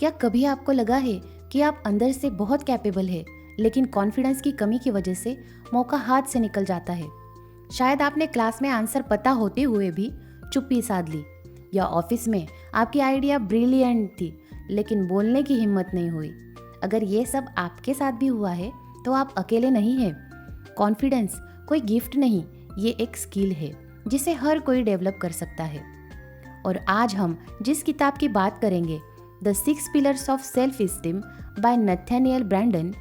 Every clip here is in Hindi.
क्या कभी आपको लगा है कि आप अंदर से बहुत कैपेबल है, लेकिन कॉन्फिडेंस की कमी की वजह से मौका हाथ से निकल जाता है? शायद आपने क्लास में आंसर पता होते हुए भी चुप्पी साध ली, या ऑफिस में आपकी आइडिया ब्रिलियंट थी लेकिन बोलने की हिम्मत नहीं हुई। अगर ये सब आपके साथ भी हुआ है तो आप अकेले नहीं हैं। कॉन्फिडेंस कोई गिफ्ट नहीं, ये एक स्किल है जिसे हर कोई डेवलप कर सकता है। और आज हम जिस किताब की बात करेंगे, the 6 pillars of self esteem by Nathaniel Branden,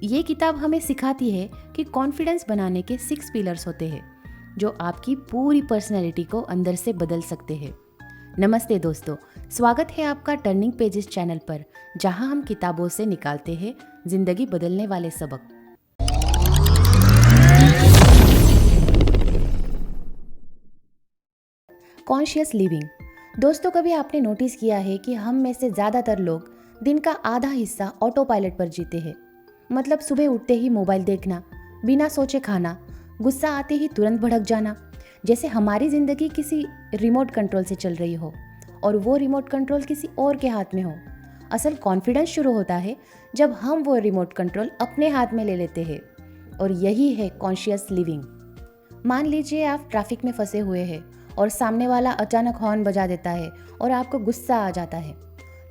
ये किताब हमें सिखाती है कि कॉन्फिडेंस बनाने के 6 पिलर्स होते हैं जो आपकी पूरी पर्सनैलिटी को अंदर से बदल सकते हैं। नमस्ते दोस्तों, स्वागत है आपका टर्निंग पेजेस चैनल पर, जहां हम किताबों से निकालते हैं जिंदगी बदलने वाले सबक। Conscious living. दोस्तों, कभी आपने नोटिस किया है कि हम में से ज़्यादातर लोग दिन का आधा हिस्सा ऑटो पायलट पर जीते हैं। मतलब सुबह उठते ही मोबाइल देखना, बिना सोचे खाना, गुस्सा आते ही तुरंत भड़क जाना, जैसे हमारी ज़िंदगी किसी रिमोट कंट्रोल से चल रही हो और वो रिमोट कंट्रोल किसी और के हाथ में हो। असल कॉन्फिडेंस शुरू होता है जब हम वो रिमोट कंट्रोल अपने हाथ में ले लेते हैं, और यही है कॉन्शियस लिविंग। मान लीजिए आप ट्रैफिक में फंसे हुए हैं और सामने वाला अचानक हॉर्न बजा देता है और आपको गुस्सा आ जाता है।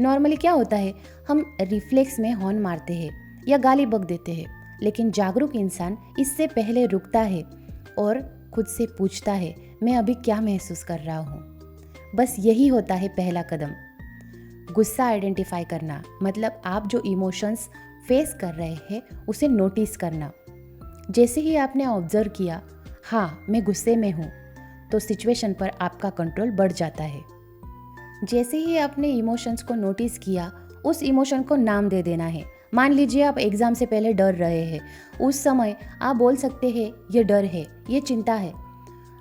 नॉर्मली क्या होता है, हम रिफ्लेक्स में हॉर्न मारते हैं या गाली बक देते हैं, लेकिन जागरूक इंसान इससे पहले रुकता है और खुद से पूछता है, मैं अभी क्या महसूस कर रहा हूँ। बस यही होता है पहला कदम। गुस्सा आइडेंटिफाई करना, मतलब आप जो इमोशंस फेस कर रहे हैं उसे नोटिस करना। जैसे ही आपने ऑब्जर्व किया, हाँ मैं गुस्से में हूँ, तो सिचुएशन पर आपका कंट्रोल बढ़ जाता है। जैसे ही आपने इमोशंस को नोटिस किया, उस इमोशन को नाम दे देना है। मान लीजिए आप एग्जाम से पहले डर रहे हैं, उस समय आप बोल सकते हैं ये डर है, ये चिंता है।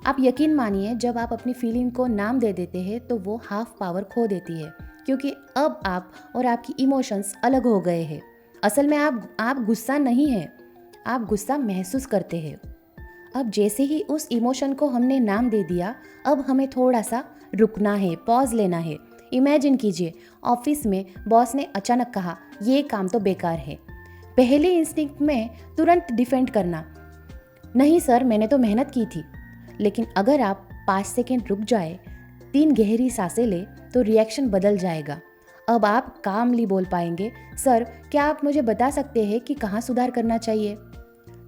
आप यकीन मानिए, जब आप अपनी फीलिंग को नाम दे देते हैं तो वो हाफ पावर खो देती है, क्योंकि अब आप और आपकी इमोशंस अलग हो गए हैं। असल में आप गुस्सा नहीं है, आप गुस्सा महसूस करते हैं। अब जैसे ही उस इमोशन को हमने नाम दे दिया, अब हमें थोड़ा सा रुकना है, पॉज लेना है। इमेजिन कीजिए, ऑफिस में बॉस ने अचानक कहा ये काम तो बेकार है। पहले इंस्टिंक्ट में तुरंत डिफेंड करना, नहीं सर मैंने तो मेहनत की थी। लेकिन अगर आप 5 सेकेंड रुक जाए, 3 गहरी सांसें ले, तो रिएक्शन बदल जाएगा। अब आप कामली बोल पाएंगे, सर क्या आप मुझे बता सकते हैं कि कहाँ सुधार करना चाहिए।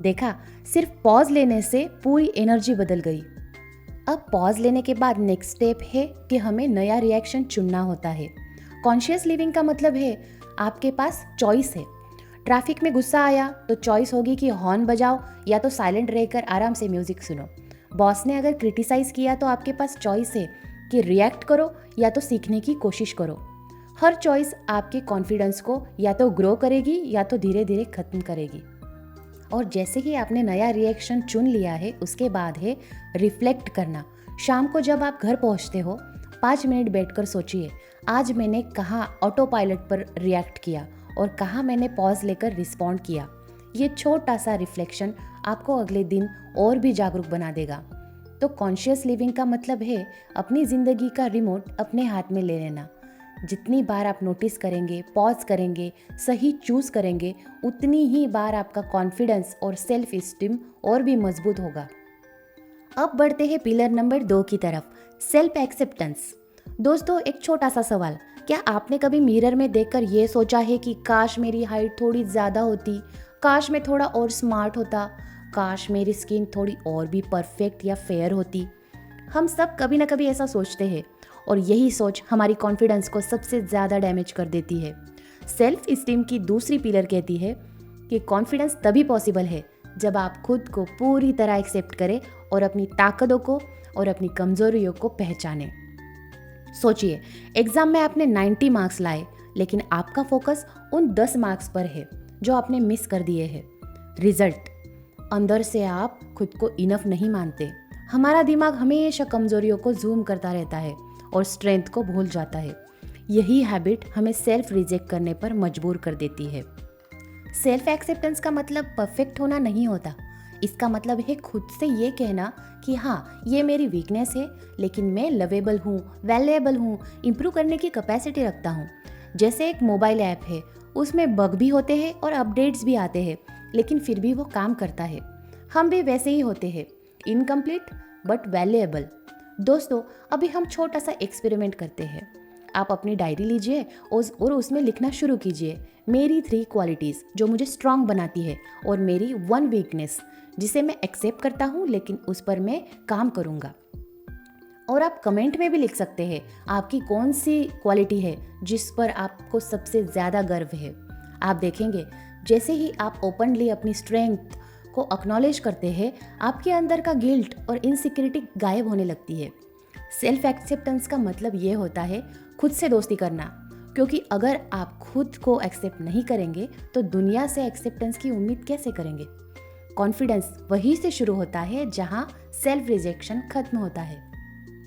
देखा, सिर्फ पॉज लेने से पूरी एनर्जी बदल गई। अब पॉज लेने के बाद नेक्स्ट स्टेप है कि हमें नया रिएक्शन चुनना होता है। कॉन्शियस लिविंग का मतलब है आपके पास चॉइस है। ट्रैफिक में गुस्सा आया तो चॉइस होगी कि हॉर्न बजाओ या तो साइलेंट रहकर आराम से म्यूजिक सुनो। बॉस ने अगर क्रिटिसाइज किया तो आपके पास चॉइस है कि रिएक्ट करो या तो सीखने की कोशिश करो। हर चॉइस आपके कॉन्फिडेंस को या तो ग्रो करेगी या तो धीरे धीरे खत्म करेगी। और जैसे ही आपने नया रिएक्शन चुन लिया है, उसके बाद है रिफ्लेक्ट करना। शाम को जब आप घर पहुंचते हो, 5 मिनट बैठकर सोचिए, आज मैंने कहाँ ऑटो पायलट पर रिएक्ट किया और कहाँ मैंने पॉज लेकर रिस्पॉन्ड किया। ये छोटा सा रिफ्लेक्शन आपको अगले दिन और भी जागरूक बना देगा। तो कॉन्शियस लिविंग का मतलब है अपनी ज़िंदगी का रिमोट अपने हाथ में ले लेना। जितनी बार आप नोटिस करेंगे, पॉज करेंगे, सही चूज करेंगे, उतनी ही बार आपका कॉन्फिडेंस और सेल्फ इस्टीम और भी मजबूत होगा। अब बढ़ते हैं पिलर नंबर 2 की तरफ, सेल्फ एक्सेप्टेंस। दोस्तों, एक छोटा सा सवाल, क्या आपने कभी मिरर में देखकर ये सोचा है कि काश मेरी हाइट थोड़ी ज़्यादा होती, काश मैं थोड़ा और स्मार्ट होता, काश मेरी स्किन थोड़ी और भी परफेक्ट या फेयर होती। हम सब कभी ना कभी ऐसा सोचते हैं, और यही सोच हमारी कॉन्फिडेंस को सबसे ज़्यादा डैमेज कर देती है। सेल्फ इस्टीम की दूसरी पिलर कहती है कि कॉन्फिडेंस तभी पॉसिबल है जब आप खुद को पूरी तरह एक्सेप्ट करें और अपनी ताकतों को और अपनी कमजोरियों को पहचानें। सोचिए, एग्जाम में आपने 90 मार्क्स लाए, लेकिन आपका फोकस उन 10 मार्क्स पर है जो आपने मिस कर दिए हैं। रिजल्ट, अंदर से आप खुद को इनफ नहीं मानते। हमारा दिमाग हमेशा कमजोरियों को जूम करता रहता है और स्ट्रेंथ को भूल जाता है। यही हैबिट हमें सेल्फ रिजेक्ट करने पर मजबूर कर देती है। सेल्फ एक्सेप्टेंस का मतलब परफेक्ट होना नहीं होता। इसका मतलब है खुद से ये कहना कि हाँ ये मेरी वीकनेस है, लेकिन मैं लवेबल हूँ, वैल्यूएबल हूँ, इम्प्रूव करने की कैपेसिटी रखता हूँ। जैसे एक मोबाइल ऐप है, उसमें बग भी होते हैं और अपडेट्स भी आते हैं, लेकिन फिर भी वो काम करता है। हम भी वैसे ही होते हैं, इनकम्प्लीट बट वैल्यूएबल। दोस्तों, अभी हम छोटा सा एक्सपेरिमेंट करते हैं। आप अपनी डायरी लीजिए और उसमें लिखना शुरू कीजिए, मेरी 3 क्वालिटीज़ जो मुझे स्ट्रांग बनाती है, और मेरी 1 वीकनेस जिसे मैं एक्सेप्ट करता हूँ लेकिन उस पर मैं काम करूँगा। और आप कमेंट में भी लिख सकते हैं आपकी कौन सी क्वालिटी है जिस पर आपको सबसे ज़्यादा गर्व है। आप देखेंगे जैसे ही आप ओपनली अपनी स्ट्रेंथ को एक्नॉलेज करते हैं, आपके अंदर का गिल्ट और इनसिक्योरिटी गायब होने लगती है। सेल्फ एक्सेप्टेंस का मतलब ये होता है खुद से दोस्ती करना, क्योंकि अगर आप खुद को एक्सेप्ट नहीं करेंगे तो दुनिया से एक्सेप्टेंस की उम्मीद कैसे करेंगे। कॉन्फिडेंस वहीं से शुरू होता है जहां सेल्फ रिजेक्शन खत्म होता है।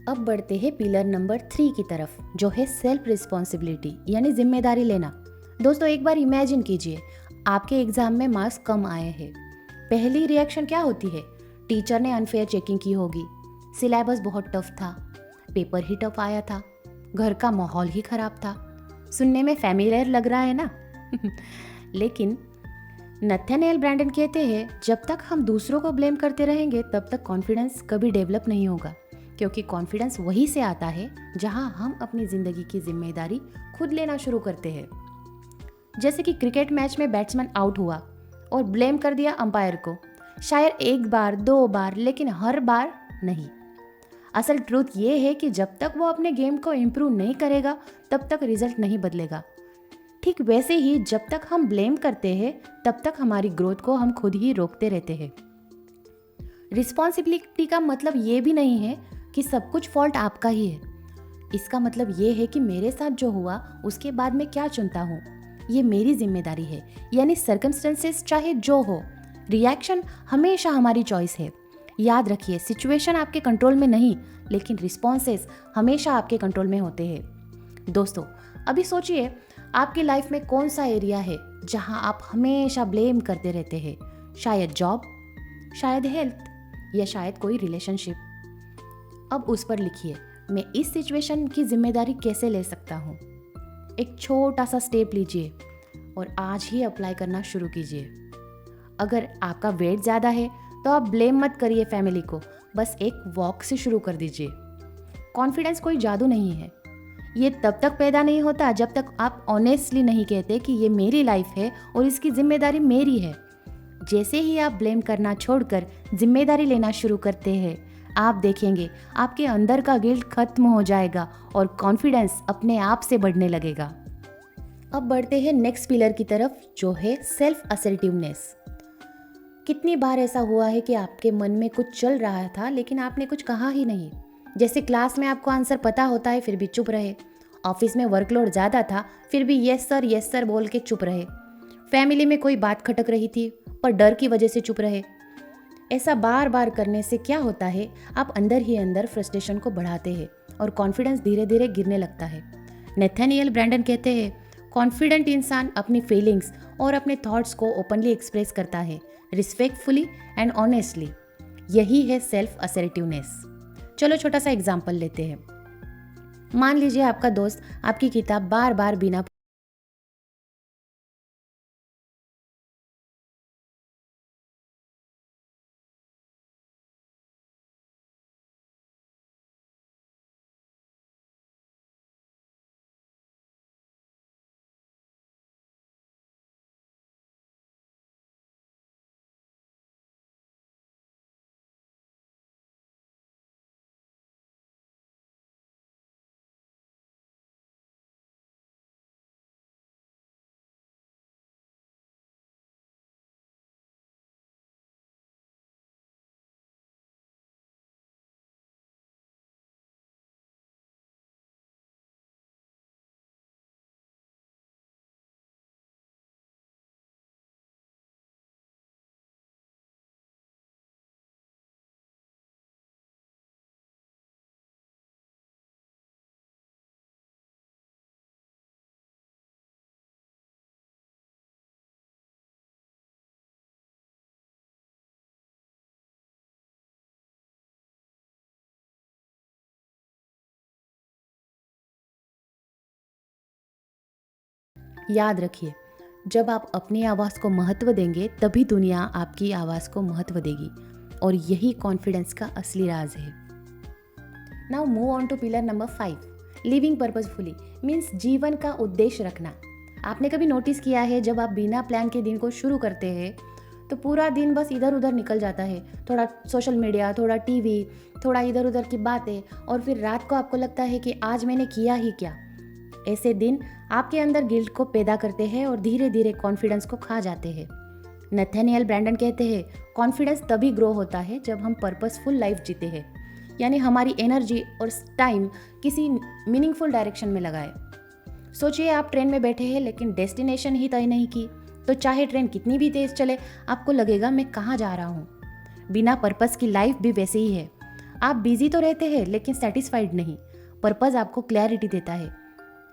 अब बढ़ते हैं पिलर नंबर 3 की तरफ, जो है सेल्फ रिस्पॉन्सिबिलिटी यानी जिम्मेदारी लेना। दोस्तों, एक बार इमेजिन कीजिए आपके एग्जाम में मार्क्स कम आए हैं। पहली रिएक्शन क्या होती है? टीचर ने अनफेयर चेकिंग की होगी, सिलेबस बहुत टफ था, पेपर ही टफ आया था, घर का माहौल ही खराब था। सुनने में फैमिलियर लग रहा है ना? लेकिन नथानिएल ब्रैंडन कहते हैं, जब तक हम दूसरों को ब्लेम करते रहेंगे तब तक कॉन्फिडेंस कभी डेवलप नहीं होगा, क्योंकि कॉन्फिडेंस वहीं से आता है जहां हम अपनी ज़िंदगी की जिम्मेदारी खुद लेना शुरू करते हैं। जैसे कि क्रिकेट मैच में बैट्समैन आउट हुआ और ब्लेम कर दिया अंपायर को, शायद 1 बार 2 बार, लेकिन हर बार नहीं। असल ट्रूथ ये है कि जब तक वो अपने गेम को इम्प्रूव नहीं करेगा तब तक रिजल्ट नहीं बदलेगा। ठीक वैसे ही जब तक हम ब्लेम करते हैं तब तक हमारी ग्रोथ को हम खुद ही रोकते रहते हैं। रिस्पॉन्सिबिलिटी का मतलब ये भी नहीं है कि सब कुछ फॉल्ट आपका ही है। इसका मतलब ये है कि मेरे साथ जो हुआ उसके बाद मैं क्या चुनता हूँ, ये मेरी जिम्मेदारी है। यानी सर्कमस्टेंसेस चाहे जो हो, रिएक्शन हमेशा हमारी चॉइस है। याद रखिए, सिचुएशन आपके कंट्रोल में नहीं, लेकिन रिस्पॉन्सेस हमेशा आपके कंट्रोल में होते हैं। दोस्तों, अभी सोचिए आपकी लाइफ में कौन सा एरिया है जहां आप हमेशा ब्लेम करते रहते हैं। शायद जॉब, शायद हेल्थ, या शायद कोई रिलेशनशिप। अब उस पर लिखिए, मैं इस सिचुएशन की जिम्मेदारी कैसे ले सकता हूँ। एक छोटा सा स्टेप लीजिए और आज ही अप्लाई करना शुरू कीजिए। अगर आपका वेट ज़्यादा है तो आप ब्लेम मत करिए फैमिली को, बस एक वॉक से शुरू कर दीजिए। कॉन्फिडेंस कोई जादू नहीं है, ये तब तक पैदा नहीं होता जब तक आप ऑनेस्टली नहीं कहते कि ये मेरी लाइफ है और इसकी जिम्मेदारी मेरी है। जैसे ही आप ब्लेम करना छोड़कर जिम्मेदारी लेना शुरू करते हैं, आप देखेंगे आपके अंदर का गिल्ट खत्म हो जाएगा और कॉन्फिडेंस अपने आप से बढ़ने लगेगा। अब बढ़ते हैं नेक्स्ट पिलर की तरफ, जो है सेल्फ असर्टिवनेस। कितनी बार ऐसा हुआ है कि आपके मन में कुछ चल रहा था लेकिन आपने कुछ कहा ही नहीं। जैसे क्लास में आपको आंसर पता होता है फिर भी चुप रहे, ऑफिस में वर्कलोड ज़्यादा था फिर भी यस सर बोल के चुप रहे, फैमिली में कोई बात खटक रही थी पर डर की वजह से चुप रहे। ऐसा बार बार करने से क्या होता है, आप अंदर ही अंदर फ्रस्ट्रेशन को बढ़ाते हैं और कॉन्फिडेंस धीरे धीरे गिरने लगता है। नथानिएल ब्रैंडन कहते हैं, कॉन्फिडेंट इंसान अपनी फीलिंग्स और अपने थॉट्स को ओपनली एक्सप्रेस करता है, रिस्पेक्टफुली एंड ऑनेस्टली। यही है सेल्फ असर्टिवनेस। चलो छोटा सा एग्जाम्पल लेते हैं। मान लीजिए आपका दोस्त आपकी किताब बार बार बिना याद रखिए, जब आप अपनी आवाज़ को महत्व देंगे तभी दुनिया आपकी आवाज़ को महत्व देगी, और यही कॉन्फिडेंस का असली राज है। Now move on to pillar number 5, living purposefully means जीवन का उद्देश्य रखना। आपने कभी नोटिस किया है, जब आप बिना प्लान के दिन को शुरू करते हैं तो पूरा दिन बस इधर उधर निकल जाता है। थोड़ा सोशल मीडिया, थोड़ा टीवी, थोड़ा इधर उधर की बातें, और फिर रात को आपको लगता है कि आज मैंने किया ही क्या। ऐसे दिन आपके अंदर गिल्ट को पैदा करते हैं और धीरे धीरे कॉन्फिडेंस को खा जाते हैं। नथानिएल ब्रैंडन कहते हैं, कॉन्फिडेंस तभी ग्रो होता है जब हम पर्पसफुल लाइफ जीते हैं, यानी हमारी एनर्जी और टाइम किसी मीनिंगफुल डायरेक्शन में लगाए। सोचिए, आप ट्रेन में बैठे हैं लेकिन डेस्टिनेशन ही तय नहीं की, तो चाहे ट्रेन कितनी भी तेज चले, आपको लगेगा मैं कहाँ जा रहा हूँ। बिना पर्पस की लाइफ भी वैसे ही है। आप बिजी तो रहते हैं लेकिन सेटिस्फाइड नहीं। पर्पस आपको क्लैरिटी देता है।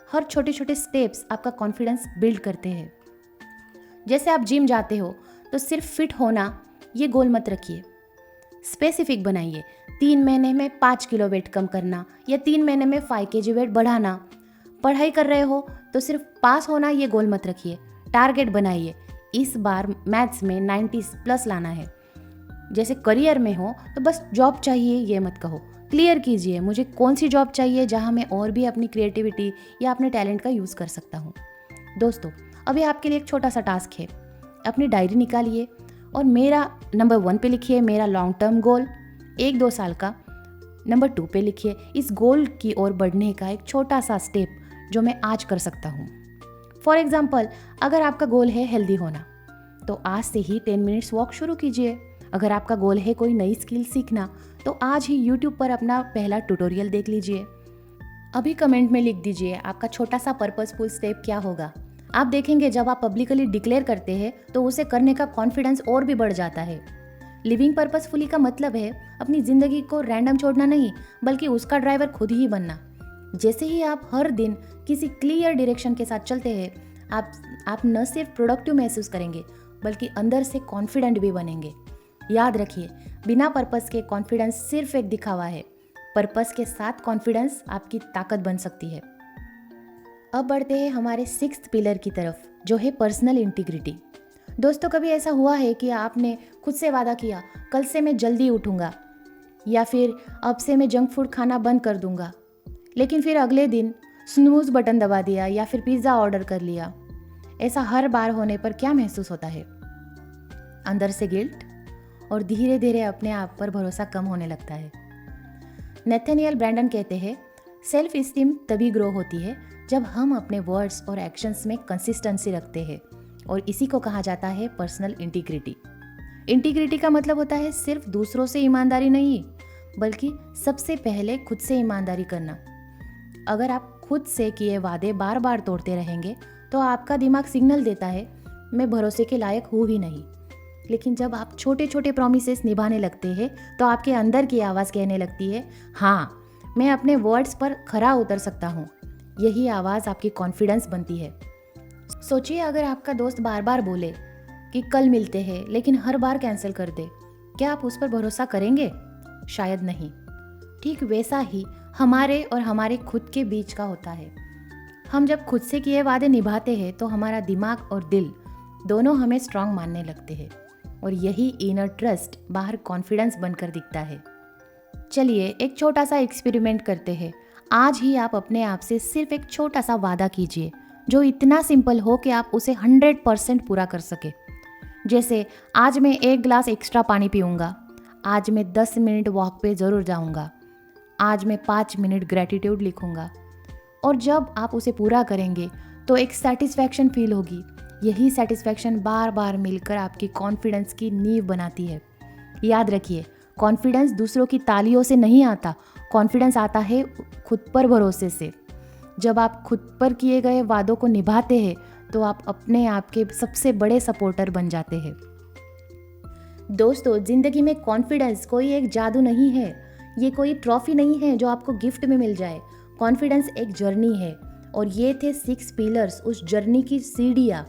हर छोटे छोटे स्टेप्स आपका कॉन्फिडेंस बिल्ड करते हैं। जैसे आप जिम जाते हो तो सिर्फ फिट होना ये गोल मत रखिए, स्पेसिफिक बनाइए। 3 महीने में 5 किलो वेट कम करना या 3 महीने में 5 kg वेट बढ़ाना। पढ़ाई कर रहे हो तो सिर्फ पास होना ये गोल मत रखिए, टारगेट बनाइए। इस बार मैथ्स में 90+ लाना है। जैसे करियर में हो तो बस जॉब चाहिए ये मत कहो, क्लियर कीजिए मुझे कौन सी जॉब चाहिए जहाँ मैं और भी अपनी क्रिएटिविटी या अपने टैलेंट का यूज़ कर सकता हूँ। दोस्तों, अभी आपके लिए एक छोटा सा टास्क है। अपनी डायरी निकालिए और मेरा नंबर 1 पे लिखिए मेरा लॉन्ग टर्म गोल 1-2 साल का। नंबर 2 पे लिखिए इस गोल की ओर बढ़ने का एक छोटा सा स्टेप जो मैं आज कर सकता हूँ। फॉर एग्जाम्पल, अगर आपका गोल है हेल्दी होना तो आज से ही 10 मिनट्स वॉक शुरू कीजिए। अगर आपका गोल है कोई नई स्किल सीखना तो आज ही यूट्यूब पर अपना पहला ट्यूटोरियल देख लीजिए। अभी कमेंट में लिख दीजिए आपका छोटा सा पर्पसफुल स्टेप क्या होगा। आप देखेंगे जब आप पब्लिकली डिक्लेयर करते हैं तो उसे करने का कॉन्फिडेंस और भी बढ़ जाता है। लिविंग पर्पसफुली का मतलब है अपनी ज़िंदगी को रैंडम छोड़ना नहीं, बल्कि उसका ड्राइवर खुद ही बनना। जैसे ही आप हर दिन किसी क्लियर डायरेक्शन के साथ चलते हैं, आप न सिर्फ प्रोडक्टिव महसूस करेंगे बल्कि अंदर से कॉन्फिडेंट भी बनेंगे। याद रखिए, बिना पर्पस के कॉन्फिडेंस सिर्फ एक दिखावा है। पर्पस के साथ कॉन्फिडेंस आपकी ताकत बन सकती है। अब बढ़ते हैं हमारे 6th पिलर की तरफ, जो है पर्सनल इंटीग्रिटी। दोस्तों, कभी ऐसा हुआ है कि आपने खुद से वादा किया कल से मैं जल्दी उठूंगा, या फिर अब से मैं जंक फूड खाना बंद कर दूंगा, लेकिन फिर अगले दिन स्नूज बटन दबा दिया या फिर पिज़्ज़ा ऑर्डर कर लिया। ऐसा हर बार होने पर क्या महसूस होता है? अंदर से गिल्ट और धीरे धीरे अपने आप पर भरोसा कम होने लगता है। नथानिएल ब्रैंडन कहते हैं, सेल्फ इस्टीम तभी ग्रो होती है जब हम अपने वर्ड्स और एक्शंस में कंसिस्टेंसी रखते हैं, और इसी को कहा जाता है पर्सनल इंटीग्रिटी। इंटीग्रिटी का मतलब होता है सिर्फ दूसरों से ईमानदारी नहीं, बल्कि सबसे पहले खुद से ईमानदारी करना। अगर आप खुद से किए वादे बार बार तोड़ते रहेंगे तो आपका दिमाग सिग्नल देता है मैं भरोसे के लायक हूँ ही नहीं। लेकिन जब आप छोटे छोटे प्रॉमिसेस निभाने लगते हैं तो आपके अंदर की आवाज़ कहने लगती है, हाँ मैं अपने वर्ड्स पर खरा उतर सकता हूँ। यही आवाज़ आपकी कॉन्फिडेंस बनती है। सोचिए, अगर आपका दोस्त बार बार बोले कि कल मिलते हैं लेकिन हर बार कैंसिल कर दे, क्या आप उस पर भरोसा करेंगे? शायद नहीं। ठीक वैसा ही हमारे और हमारे खुद के बीच का होता है। हम जब खुद से किए वादे निभाते हैं तो हमारा दिमाग और दिल दोनों हमें स्ट्रांग मानने लगते हैं, और यही इनर ट्रस्ट बाहर कॉन्फिडेंस बनकर दिखता है। चलिए एक छोटा सा एक्सपेरिमेंट करते हैं। आज ही आप अपने आप से सिर्फ एक छोटा सा वादा कीजिए जो इतना सिंपल हो कि आप उसे 100% पूरा कर सके। जैसे, आज मैं 1 गिलास एक्स्ट्रा पानी पीऊँगा, आज मैं 10 मिनट वॉक पे ज़रूर जाऊँगा, आज मैं 5 मिनट ग्रैटिट्यूड लिखूँगा। और जब आप उसे पूरा करेंगे तो एक सेटिस्फैक्शन फील होगी। यही सेटिस्फैक्शन बार बार मिलकर आपकी कॉन्फिडेंस की नींव बनाती है। याद रखिए, कॉन्फिडेंस दूसरों की तालियों से नहीं आता, कॉन्फिडेंस आता है खुद पर भरोसे से। जब आप खुद पर किए गए वादों को निभाते हैं तो आप अपने आप के सबसे बड़े सपोर्टर बन जाते हैं। दोस्तों, जिंदगी में कॉन्फिडेंस कोई एक जादू नहीं है, ये कोई ट्रॉफी नहीं है जो आपको गिफ्ट में मिल जाए। कॉन्फिडेंस एक जर्नी है, और ये थे 6 पिलर्स उस जर्नी की सीढ़ियाँ।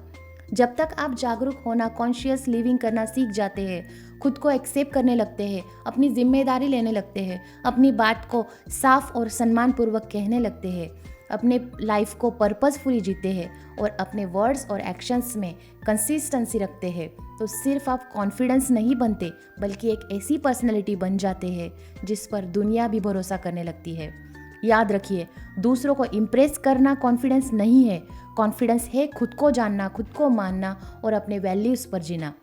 जब तक आप जागरूक होना, कॉन्शियस लिविंग करना सीख जाते हैं, खुद को एक्सेप्ट करने लगते हैं, अपनी जिम्मेदारी लेने लगते हैं, अपनी बात को साफ और सम्मानपूर्वक कहने लगते हैं, अपने लाइफ को पर्पसफुली जीते हैं और अपने वर्ड्स और एक्शंस में कंसिस्टेंसी रखते हैं, तो सिर्फ आप कॉन्फिडेंस नहीं बनते बल्कि एक ऐसी पर्सनैलिटी बन जाते हैं जिस पर दुनिया भी भरोसा करने लगती है। याद रखिए, दूसरों को इम्प्रेस करना कॉन्फिडेंस नहीं है। कॉन्फिडेंस है खुद को जानना, खुद को मानना और अपने वैल्यूज़ पर जीना।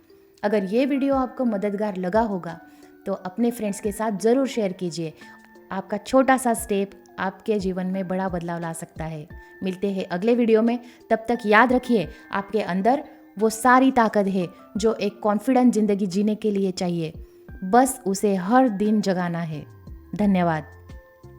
अगर ये वीडियो आपको मददगार लगा होगा तो अपने फ्रेंड्स के साथ ज़रूर शेयर कीजिए। आपका छोटा सा स्टेप आपके जीवन में बड़ा बदलाव ला सकता है। मिलते हैं अगले वीडियो में, तब तक याद रखिए आपके अंदर वो सारी ताकत है जो एक कॉन्फिडेंट ज़िंदगी जीने के लिए चाहिए, बस उसे हर दिन जगाना है। धन्यवाद।